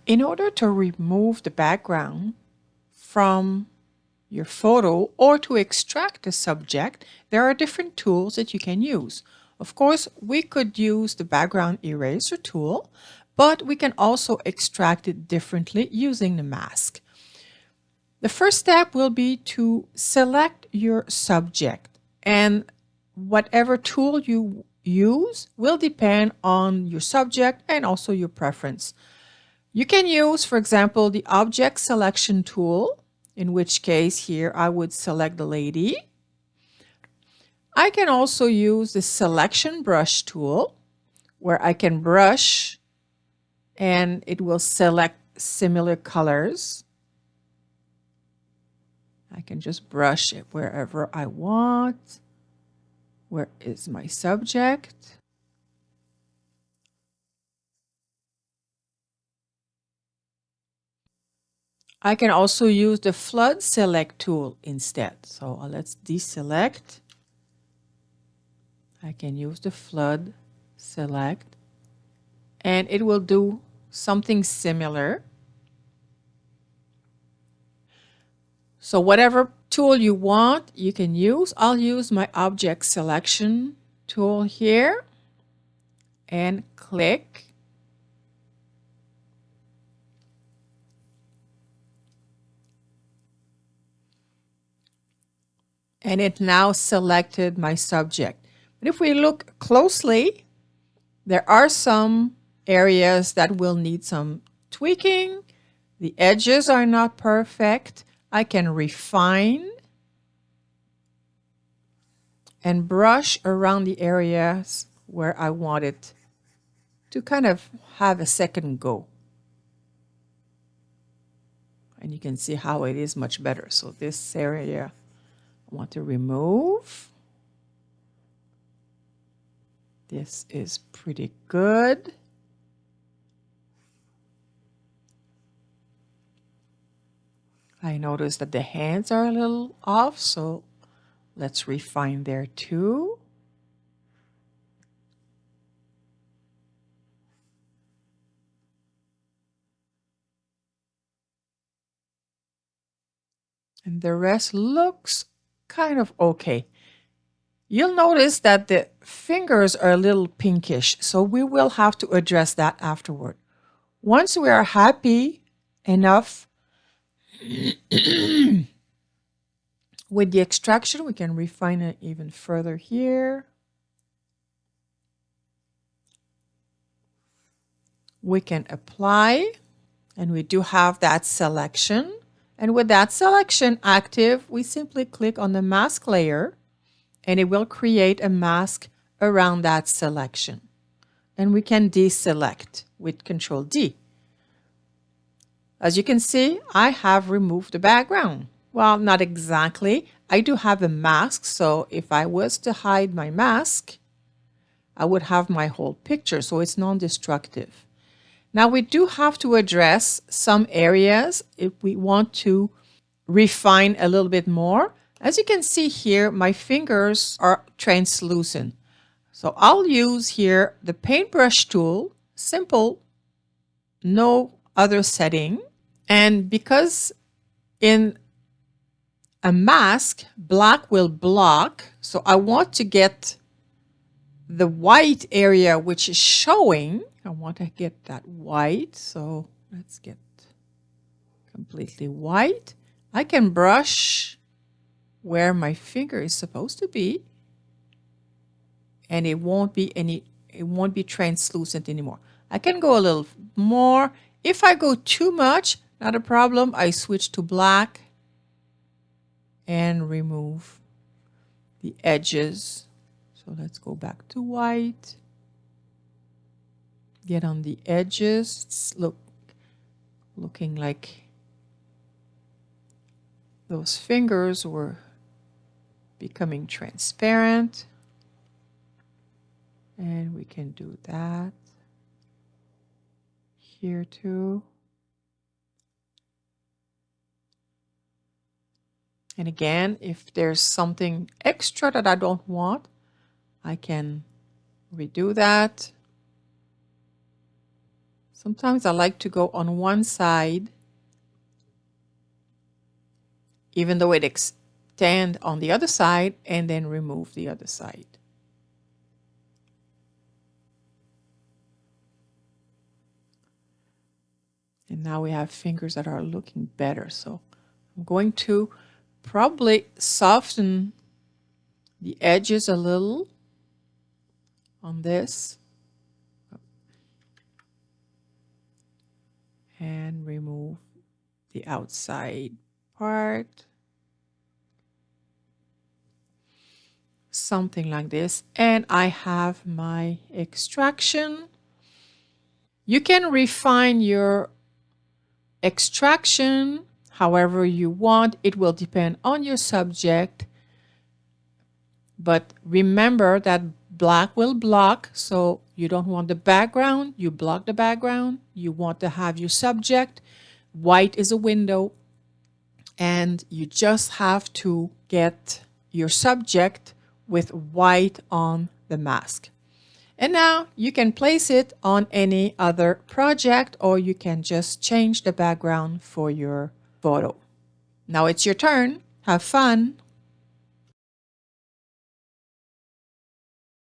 In order to remove the background from your photo or to extract the subject, there are different tools that you can use. Of course, we could use the background eraser tool, but we can also extract it differently using the mask. The first step will be to select your subject, and whatever tool you use will depend on your subject and also your preference. You can use, for example, the object selection tool, in which case here I would select the lady. I can also use the selection brush tool, where I can brush and it will select similar colors. I can just brush it wherever I want. Where is my subject? I can also use the flood select tool instead. So let's deselect. I can use the flood select and it will do something similar. So whatever tool you want, you can use. I'll use my object selection tool here and click. And it now selected my subject. But if we look closely, there are some areas that will need some tweaking. The edges are not perfect. I can refine and brush around the areas where I want it to kind of have a second go. And you can see how it is much better. So this area I want to remove. This is pretty good. I notice that the hands are a little off, so let's refine there too. And the rest looks kind of okay. You'll notice that the fingers are a little pinkish, so we will have to address that afterward. Once we are happy enough with the extraction, we can refine it even further here. We can apply, and we do have that selection. And with that selection active, we simply click on the mask layer and it will create a mask around that selection. And we can deselect with Control D. As you can see, I have removed the background. Well, not exactly. I do have a mask, so if I was to hide my mask, I would have my whole picture, so it's non-destructive. Now we do have to address some areas if we want to refine a little bit more. As you can see here, my fingers are translucent. So I'll use here the paintbrush tool, simple, no other setting. And because in a mask, black will block, so I want to get the white area which is showing. I want to get that white, so let's get completely white. I can brush where my finger is supposed to be, and it won't be translucent anymore. I can go a little more. If I go too much, not a problem. I switch to black and remove the edges. So let's go back to white. Get on the edges. It's looking like those fingers were becoming transparent. And we can do that here too. And again, if there's something extra that I don't want, I can redo that. Sometimes I like to go on one side, even though it extends on the other side, and then remove the other side. And now we have fingers that are looking better. So I'm going to probably soften the edges a little on this. And remove the outside part. Something like this. And I have my extraction. You can refine your extraction however you want. It will depend on your subject. But remember that black will block, so you don't want the background. You block the background. You want to have your subject. White is a window. And you just have to get your subject with white on the mask. And now you can place it on any other project, or you can just change the background for your photo. Now it's your turn. Have fun.